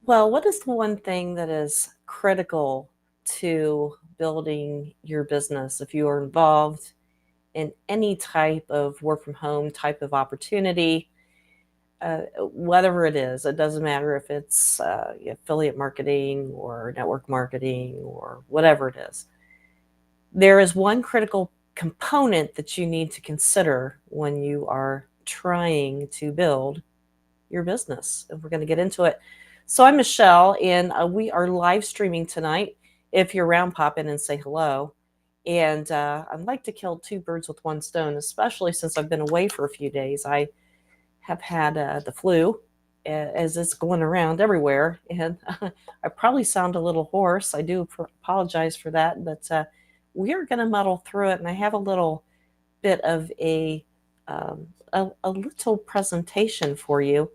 Well, what is the one thing that is critical to building your business if you are involved in any type of work from home type of opportunity? Whatever it is, it doesn't matter if it's affiliate marketing or network marketing or whatever it is. There is one critical component that you need to consider when you are trying to build your business. And we're going to get into it. So, I'm Michelle, and we are live streaming tonight. If you're around, pop in and say hello. And I'd like to kill two birds with one stone, especially since I've been away for a few days. I have had the flu as it's going around everywhere, and I probably sound a little hoarse. I do apologize for that, but we are going to muddle through it. And I have a little bit of um, a little presentation for you.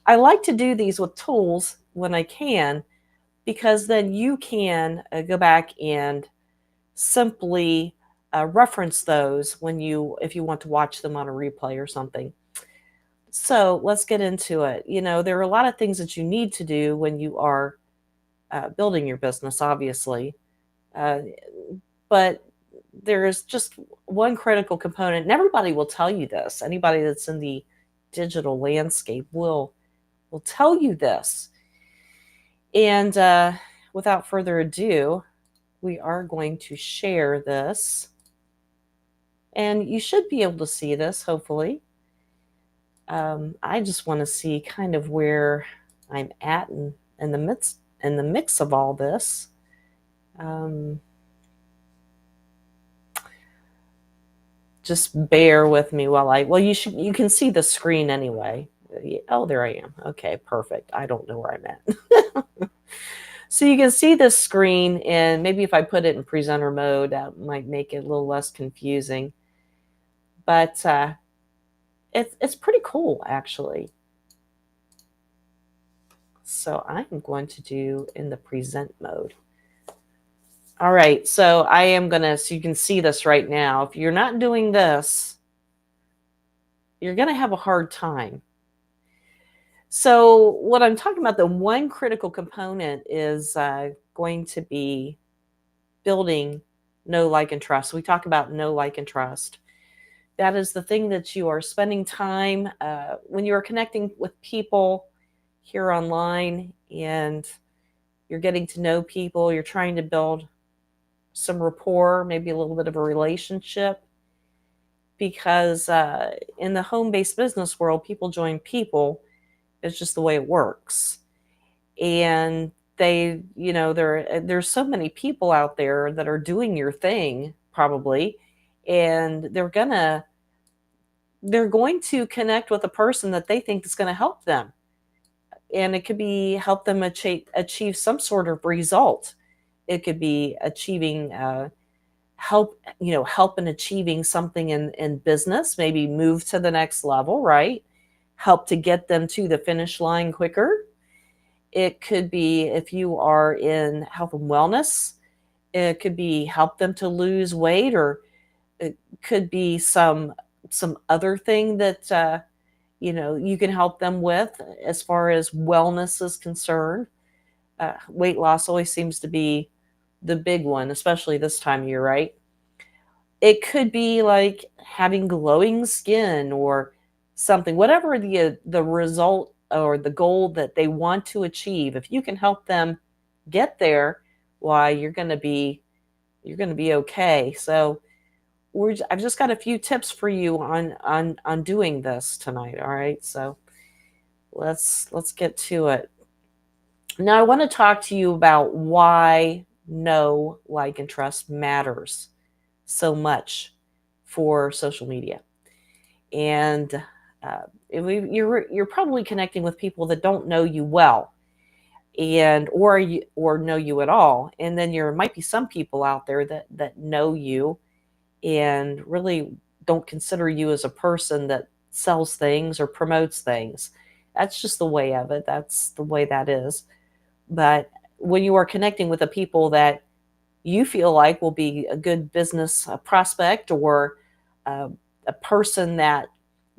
I like to do these with tools when I can, because then you can go back and simply reference those if you want to watch them on a replay or something. So let's get into it. There are a lot of things that you need to do when you are building your business, obviously, uh, but there is just one critical component, and everybody will tell you this. Anybody that's in the digital landscape will tell you this. And without further ado, we are going to share this. And you should be able to see this, hopefully. I just want to see kind of where I'm at in the mix of all this. Um, just bear with me while you can see the screen anyway. Oh, there I am. Okay, perfect. I don't know where I'm at. So you can see this screen, and maybe if I put it in presenter mode, that might make it a little less confusing. But it's pretty cool, actually. So I'm going to do in the present mode. All right, so so you can see this right now. If you're not doing this, you're going to have a hard time. So, what I'm talking about, the one critical component is going to be building know, like, and trust. We talk about know, like, and trust. That is the thing that you are spending time when you are connecting with people here online, and you're getting to know people, you're trying to build some rapport, maybe a little bit of a relationship. Because in the home based business world, people join people. It's just the way it works. And there's so many people out there that are doing your thing, probably, and they're going to connect with a person that they think is going to help them, and it could be help them achieve some sort of result. It could be achieving help in achieving something in business, maybe move to the next level, right? Help to get them to the finish line quicker. It could be, if you are in health and wellness, it could be help them to lose weight, or it could be some other thing that you can help them with as far as wellness is concerned. Weight loss always seems to be the big one, especially this time of year, right? It could be like having glowing skin or something, whatever the result or the goal that they want to achieve. If you can help them get there, why you're going to be okay. So I've just got a few tips for you on doing this tonight. All right, so let's get to it. Now I want to talk to you about why know, like, and trust matters so much for social media. And you're probably connecting with people that don't know you well, or know you at all. And then there might be some people out there that know you and really don't consider you as a person that sells things or promotes things. That's just the way of it. That's the way that is. But when you are connecting with the people that you feel like will be a good business prospect, or uh, a person that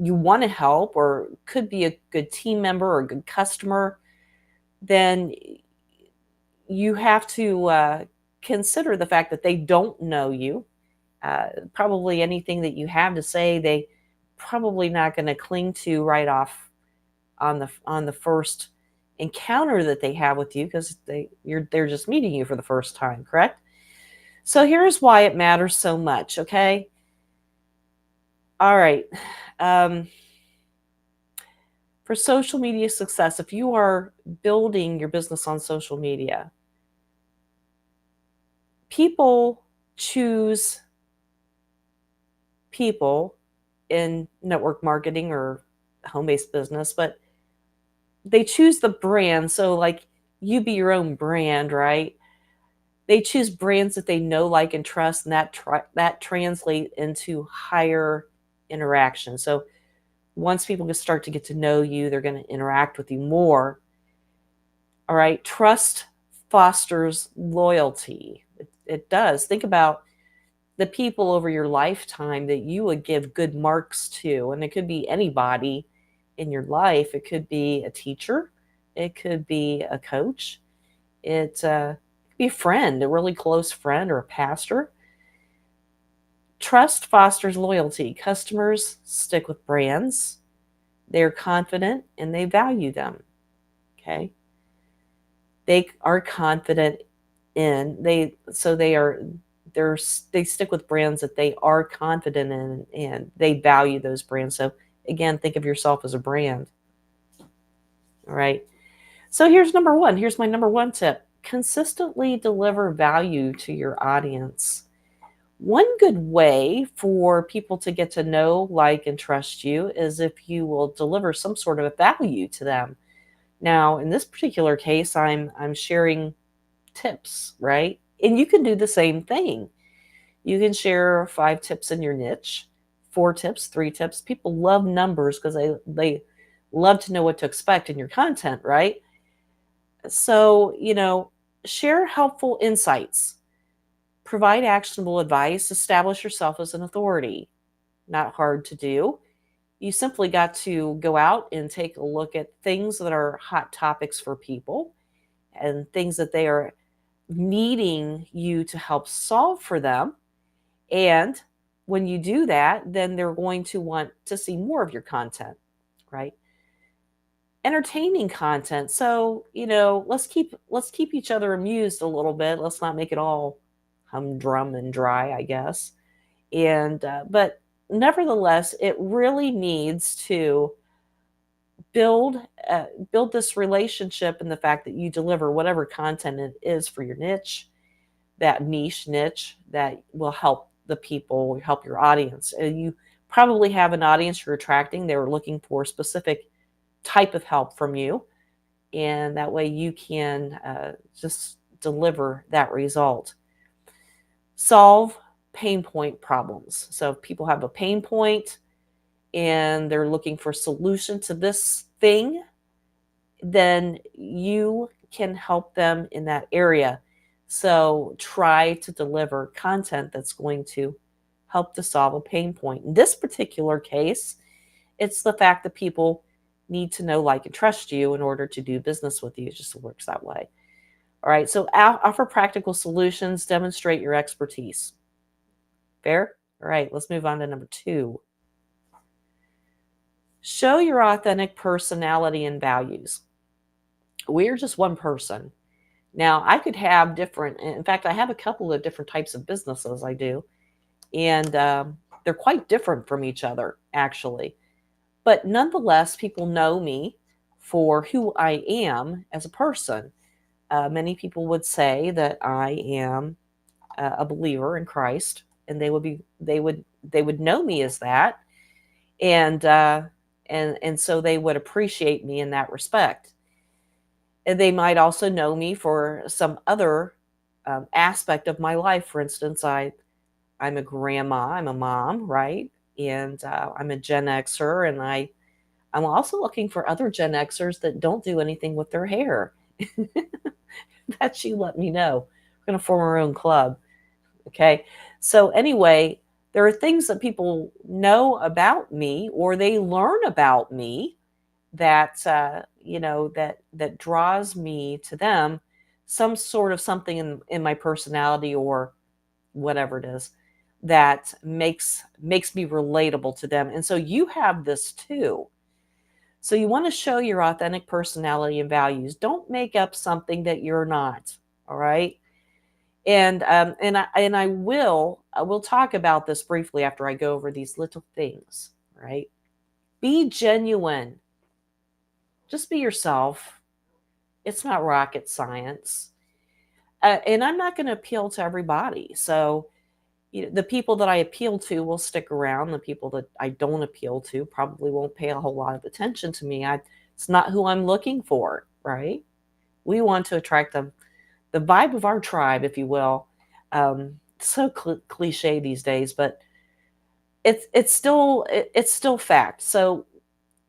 you want to help, or could be a good team member or a good customer, then you have to consider the fact that they don't know you. Probably anything that you have to say, they probably not going to cling to right off on the first encounter that they have with you, because they're just meeting you for the first time, correct? So here's why it matters so much. Okay. All right. Um, for social media success, if you are building your business on social media, people choose people in network marketing or home-based business, but they choose the brand. So like, you be your own brand, right? They choose brands that they know, like, and trust, and that translate into higher interaction. So once people can start to get to know you, they're going to interact with you more. All right. Trust fosters loyalty. It does. Think about the people over your lifetime that you would give good marks to. And it could be anybody in your life. It could be a teacher. It could be a coach. It could be a friend, a really close friend, or a pastor. Trust fosters loyalty. Customers stick with brands. They're confident and they value them. Okay. They are confident in they stick with brands that they are confident in, and they value those brands. So again, think of yourself as a brand. All right. So here's number one. Here's my number one tip. Consistently deliver value to your audience. One good way for people to get to know, like, and trust you is if you will deliver some sort of value to them. Now, in this particular case, I'm sharing tips, right? And you can do the same thing. You can share 5 tips in your niche, 4 tips, 3 tips. People love numbers because they love to know what to expect in your content, right? So, share helpful insights, provide actionable advice, establish yourself as an authority. Not hard to do. You simply got to go out and take a look at things that are hot topics for people and things that they are needing you to help solve for them. And when you do that, then they're going to want to see more of your content, right? Entertaining content. So, let's keep each other amused a little bit. Let's not make it all humdrum and dry, I guess. And but nevertheless, it really needs to build build this relationship, and the fact that you deliver whatever content it is for your niche, that niche that will help the people, help your audience. And you probably have an audience you're attracting. They're looking for a specific type of help from you, and that way you can just deliver that result. Solve pain point problems. So if people have a pain point and they're looking for a solution to this thing, then you can help them in that area. So try to deliver content that's going to help to solve a pain point. In this particular case, it's the fact that people need to know, like, and trust you in order to do business with you. It just works that way. All right. So offer practical solutions, demonstrate your expertise. Fair? All right. Let's move on to number 2. Show your authentic personality and values. We're just one person. Now, I could have different, in fact, I have a couple of different types of businesses I do, and they're quite different from each other, actually. But nonetheless, people know me for who I am as a person. Many people would say that I am a believer in Christ, and they would know me as that, and so they would appreciate me in that respect. And they might also know me for some other aspect of my life. For instance, I'm a grandma, I'm a mom, right? And I'm a Gen Xer, and I'm also looking for other Gen Xers that don't do anything with their hair. That you let me know. We're going to form our own club. Okay. So, anyway, there are things that people know about me, or they learn about me, that that draws me to them, some sort of something in my personality or whatever it is that makes me relatable to them. And so you have this too. So you want to show your authentic personality and values. Don't make up something that you're not. All right. And I will talk about this briefly after I go over these little things. Right. Be genuine. Just be yourself. It's not rocket science. And I'm not going to appeal to everybody. So the people that I appeal to will stick around. The people that I don't appeal to probably won't pay a whole lot of attention to me. It's not who I'm looking for, right? We want to attract the vibe of our tribe, if you will. So cliche these days, but it's still fact. So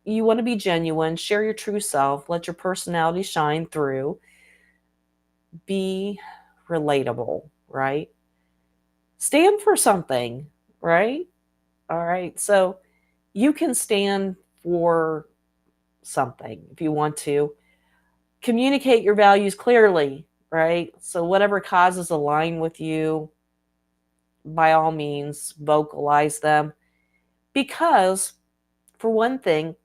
you want to be genuine, share your true self, let your personality shine through, be relatable, right? Stand for something, right? All right. So you can stand for something if you want to. Communicate your values clearly, right? So whatever causes align with you, by all means, vocalize them. Because, for one thing,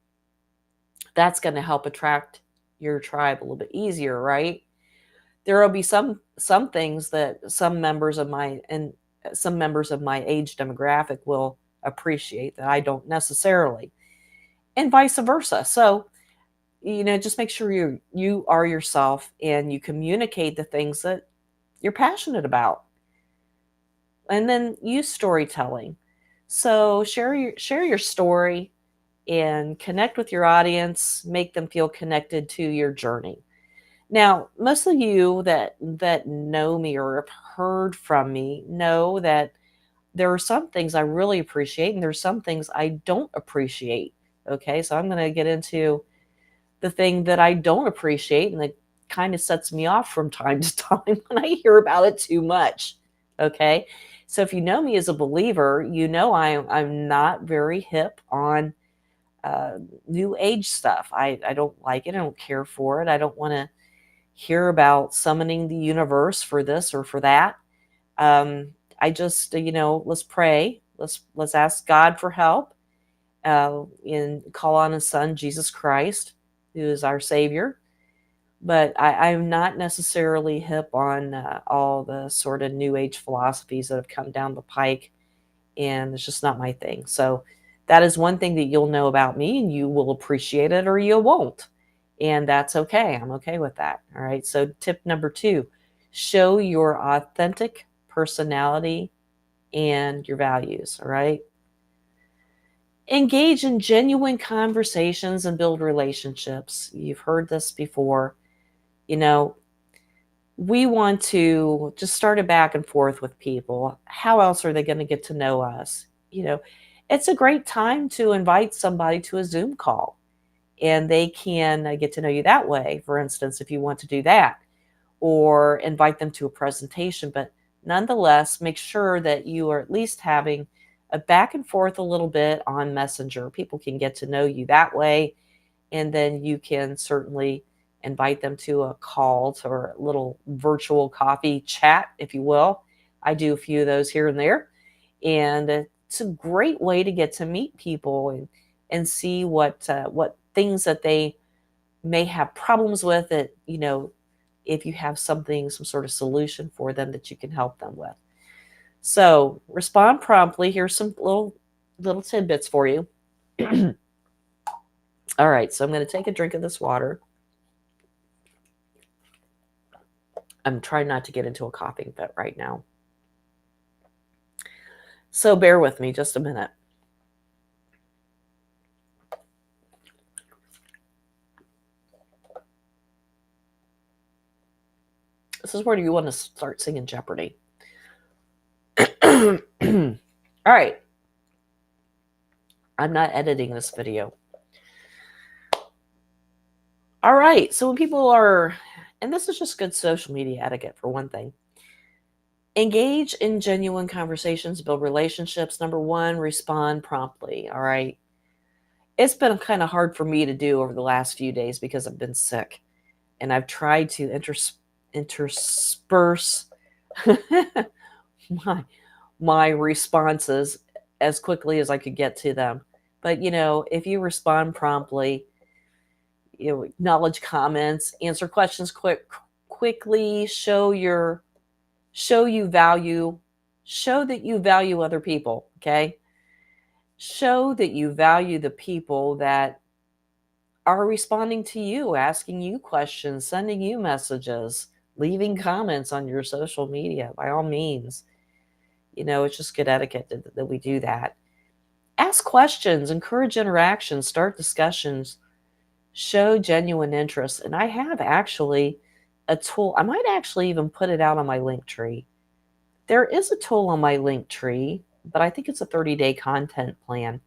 that's going to help attract your tribe a little bit easier, right? There will be some things that some members of my age demographic will appreciate that I don't necessarily, and vice versa. So, just make sure you are yourself and you communicate the things that you're passionate about. And then use storytelling. So share your story and connect with your audience, make them feel connected to your journey. Now, most of you that know me or have heard from me know that there are some things I really appreciate and there's some things I don't appreciate. Okay, so I'm going to get into the thing that I don't appreciate, and that kind of sets me off from time to time when I hear about it too much. Okay, so if you know me as a believer, you know I'm not very hip on new age stuff. I don't like it. I don't care for it. I don't want to hear about summoning the universe for this or for that. I just, let's pray. Let's ask God for help, and call on His Son, Jesus Christ, who is our Savior. But I'm not necessarily hip on all the sort of New Age philosophies that have come down the pike, and it's just not my thing. So that is one thing that you'll know about me, and you will appreciate it or you won't. And that's okay. I'm okay with that. All right. So tip number 2, show your authentic personality and your values. All right. Engage in genuine conversations and build relationships. You've heard this before. We want to just start a back and forth with people. How else are they going to get to know us? It's a great time to invite somebody to a Zoom call, and they can get to know you that way, for instance, if you want to do that, or invite them to a presentation. But nonetheless, make sure that you are at least having a back and forth a little bit on Messenger. People can get to know you that way, and then you can certainly invite them to a call or a little virtual coffee chat, if you will. I do a few of those here and there, and it's a great way to get to meet people and see what things that they may have problems with, that if you have some sort of solution for them that you can help them with. So respond promptly. Here's some little tidbits for you. All right, so I'm going to take a drink of this water. I'm trying not to get into a coughing fit right now, so bear with me just a minute. This is where you want to start singing Jeopardy. All right. I'm not editing this video. All right. So when people are, and this is just good social media etiquette for one thing, engage in genuine conversations, build relationships. Number 1, respond promptly. All right. It's been kind of hard for me to do over the last few days because I've been sick, and I've tried to intersperse my my responses as quickly as I could get to them. But if you respond promptly, acknowledge comments, answer questions quickly, show you value, show that you value other people, okay? Show that you value the people that are responding to you, asking you questions, sending you messages, leaving comments on your social media. By all means, it's just good etiquette that we do that. Ask questions, encourage interaction, start discussions, show genuine interest. And I have actually a tool. I might actually even put it out on my Linktree. There is a tool on my Linktree, but I think it's a 30-day content plan.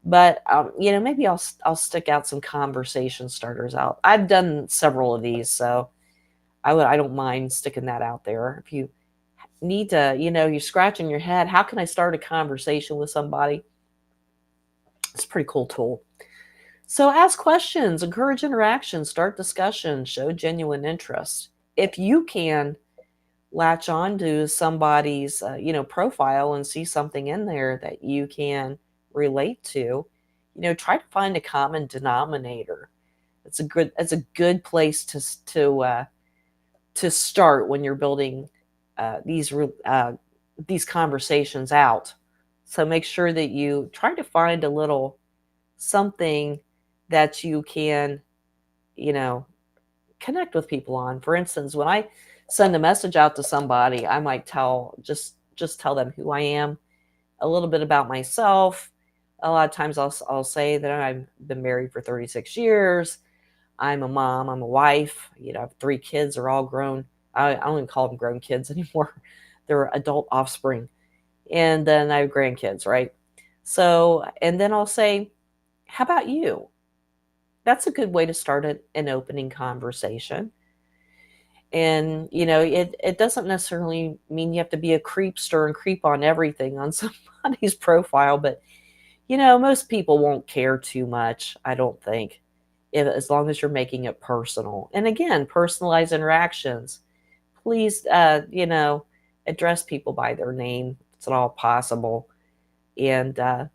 But maybe I'll stick out some conversation starters out. I've done several of these, so I don't mind sticking that out there. If you need to, you're scratching your head, how can I start a conversation with somebody? It's a pretty cool tool. So ask questions, encourage interaction, start discussion, show genuine interest. If you can latch on to somebody's profile and see something in there that you can relate to, try to find a common denominator. It's a good place to start when you're building these conversations out. So make sure that you try to find a little something that you can, connect with people on. For instance, when I send a message out to somebody, I might just tell them who I am, a little bit about myself. A lot of times I'll say that I've been married for 36 years. I'm a mom, I'm a wife, I have 3 kids, they're all grown. I don't even call them grown kids anymore. They're adult offspring. And then I have grandkids, right? So, and then I'll say, how about you? That's a good way to start an opening conversation. And, it doesn't necessarily mean you have to be a creepster and creep on everything on somebody's profile, but, most people won't care too much, I don't think, as long as you're making it personal. And again, personalized interactions. Please, address people by their name if it's at all possible. And that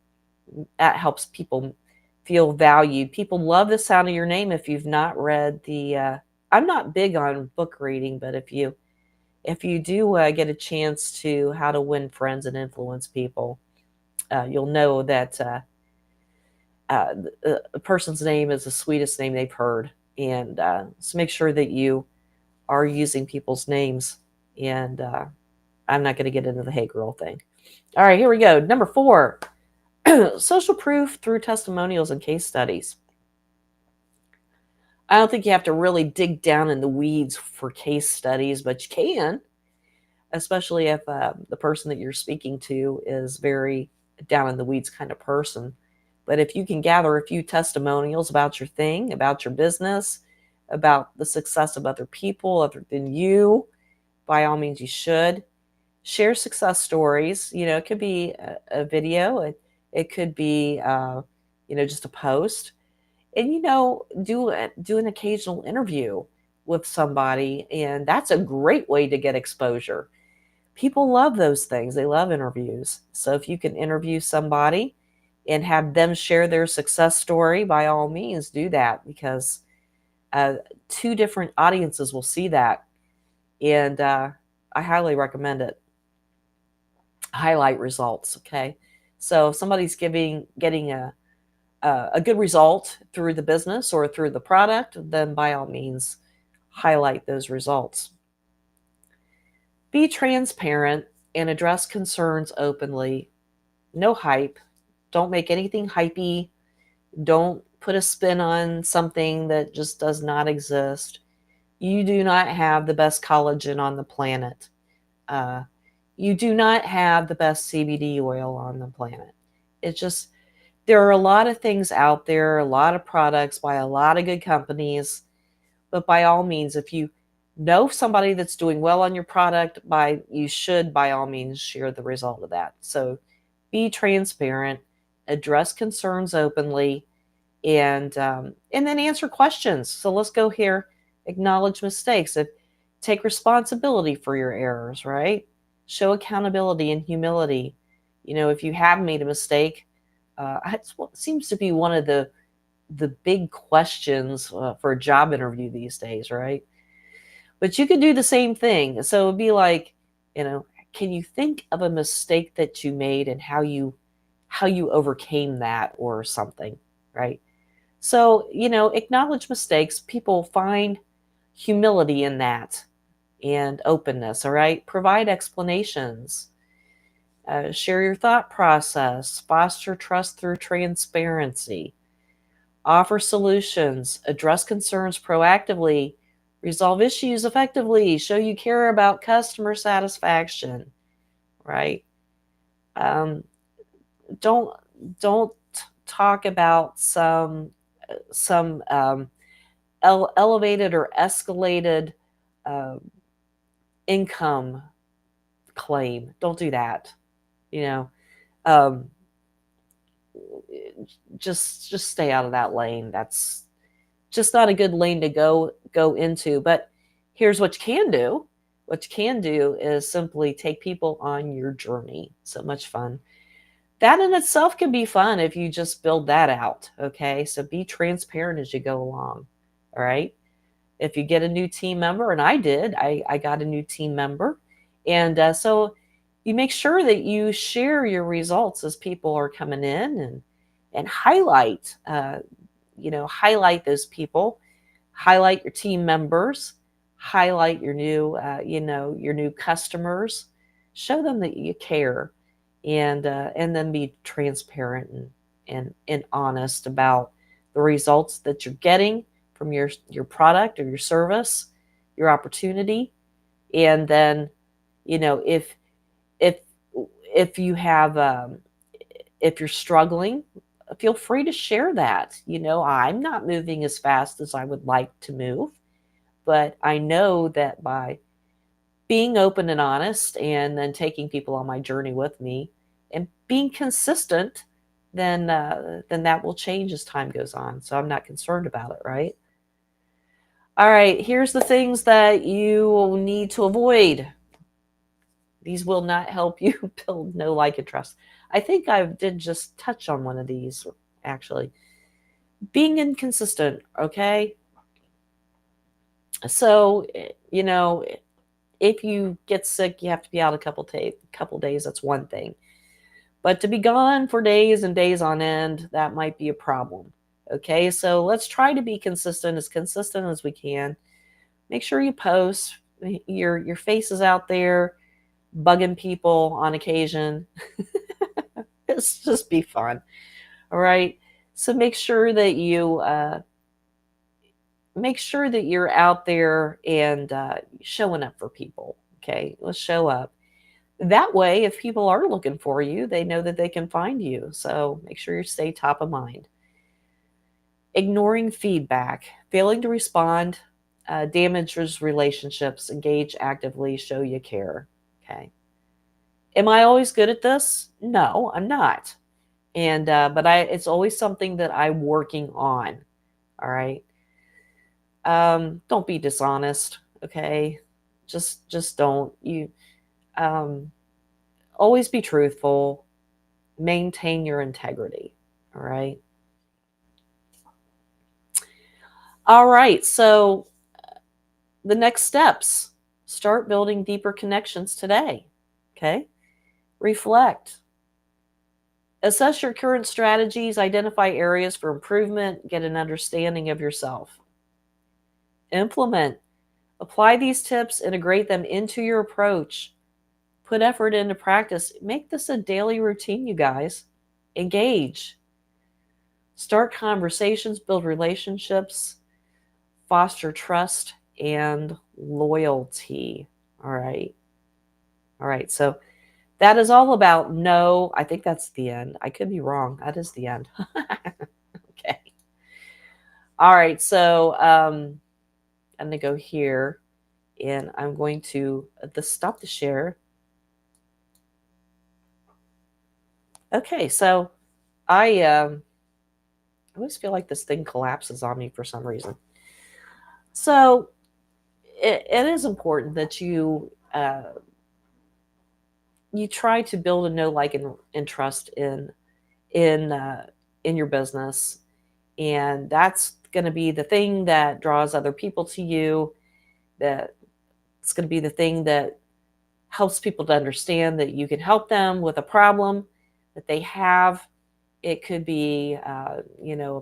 helps people feel valued. People love the sound of your name. If you've not read I'm not big on book reading, but if you do get a chance to How to Win Friends and Influence People, you'll know that a person's name is the sweetest name they've heard. And so make sure that you are using people's names. And I'm not going to get into the hey girl thing. All right, here we go. Number 4, social proof through testimonials and case studies. I don't think you have to really dig down in the weeds for case studies, but you can, especially if the person that you're speaking to is very down in the weeds kind of person. But if you can gather a few testimonials about your thing, about your business, about the success of other people other than you, by all means, you should. Share success stories. It could be a video. It could be, just a post. And, do an occasional interview with somebody. And that's a great way to get exposure. People love those things. They love interviews. So if you can interview somebody and have them share their success story, by all means, do that, because 2 different audiences will see that. And I highly recommend it. Highlight results, okay? So if somebody's getting a good result through the business or through the product, then by all means, highlight those results. Be transparent and address concerns openly. No hype. Don't make anything hypey. Don't put a spin on something that just does not exist. You do not have the best collagen on the planet. You do not have the best CBD oil on the planet. It's just, there are a lot of things out there, a lot of products by a lot of good companies. But by all means, if you know somebody that's doing well on your product, you should by all means share the result of that. So be transparent, address concerns openly, and then answer questions. So let's go here. Acknowledge mistakes. Take responsibility for your errors, right? Show accountability and humility. If you have made a mistake, it seems to be one of the big questions for a job interview these days, right? But you could do the same thing. So it'd be like, can you think of a mistake that you made and how you overcame that or something, right? So, acknowledge mistakes. People find humility in that and openness, all right? Provide explanations. Share your thought process. Foster trust through transparency. Offer solutions. Address concerns proactively. Resolve issues effectively. Show you care about customer satisfaction, right? Um, don't don't talk about some elevated or escalated um, income claim. Don't do that. You know, um, just stay out of that lane. That's just not a good lane to go into. But here's what you can do. What you can do is simply take people on your journey. So much fun. That in itself can be fun if you just build that out. Okay. So be transparent as you go along. All right. If you get a new team member, and I did, I got a new team member. And so you make sure that you share your results as people are coming in, and highlight those people, highlight your team members, highlight your new customers, show them that you care, and then be transparent and honest about the results that you're getting from your product or your service, your opportunity. And then, if if if you have if you're struggling, feel free to share that. I'm not moving as fast as I would like to move, but I know that by being open and honest and then taking people on my journey with me and being consistent, then that will change as time goes on. So I'm not concerned about it, right? All right, here's the things that you need to avoid. These will not help you build know, like, and trust. I think I did just touch on one of these, actually. Being inconsistent, okay? So, if you get sick, you have to be out a couple days. That's one thing. But to be gone for days and days on end, that might be a problem. Okay, so let's try to be consistent as we can. Make sure you post. Your face is out there, bugging people on occasion. It's just be fun. All right. So make sure that you're out there and showing up for people. Okay, let's show up. That way, if people are looking for you, they know that they can find you. So make sure you stay top of mind. Ignoring feedback, failing to respond, damages relationships. Engage actively, show you care. Okay. Am I always good at this? No, I'm not. And but it's always something that I'm working on. All right. Don't be dishonest. Okay. Just don't. You um, always be truthful. Maintain your integrity. All right. All right. So the next steps: start building deeper connections today. Okay. Reflect. Assess your current strategies, identify areas for improvement, get an understanding of yourself. Implement. Apply these tips, integrate them into your approach. Put effort into practice. Make this a daily routine, you guys. Engage. Start conversations, build relationships, foster trust and loyalty. All right. All right. So that is all about no. I think that's the end. I could be wrong. That is the end. Okay. All right. So I'm going to go here and I'm going to stop the share. Okay. So I always feel like this thing collapses on me for some reason. So it is important that you try to build a know, like, and trust in uh, in your business, and that's going to be the thing that draws other people to you. That it's going to be the thing that helps people to understand that you can help them with a problem that they have. It could be, a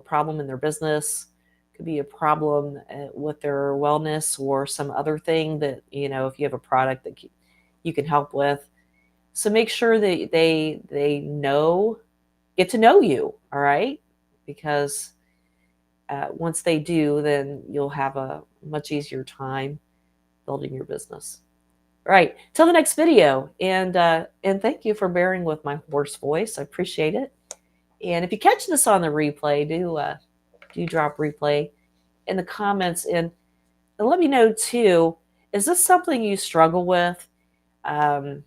problem in their business. It could be a problem with their wellness or some other thing that, if you have a product that you can help with. So make sure that they get to know you, all right? Because once they do, then you'll have a much easier time building your business. All right, till the next video, and thank you for bearing with my hoarse voice. I appreciate it. And if you catch this on the replay, do drop replay in the comments, and let me know too. Is this something you struggle with? Um,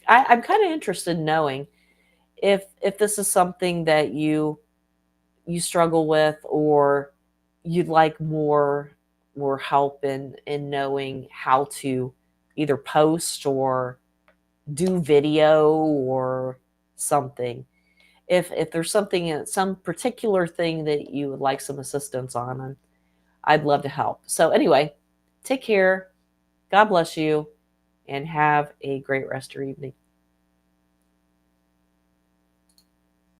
I'm kind of interested in knowing if this is something that you struggle with, or you'd like more help in knowing how to either post or do video or something. If there's something, some particular thing that you would like some assistance on, I'd love to help. So anyway, take care. God bless you, and have a great rest of your evening.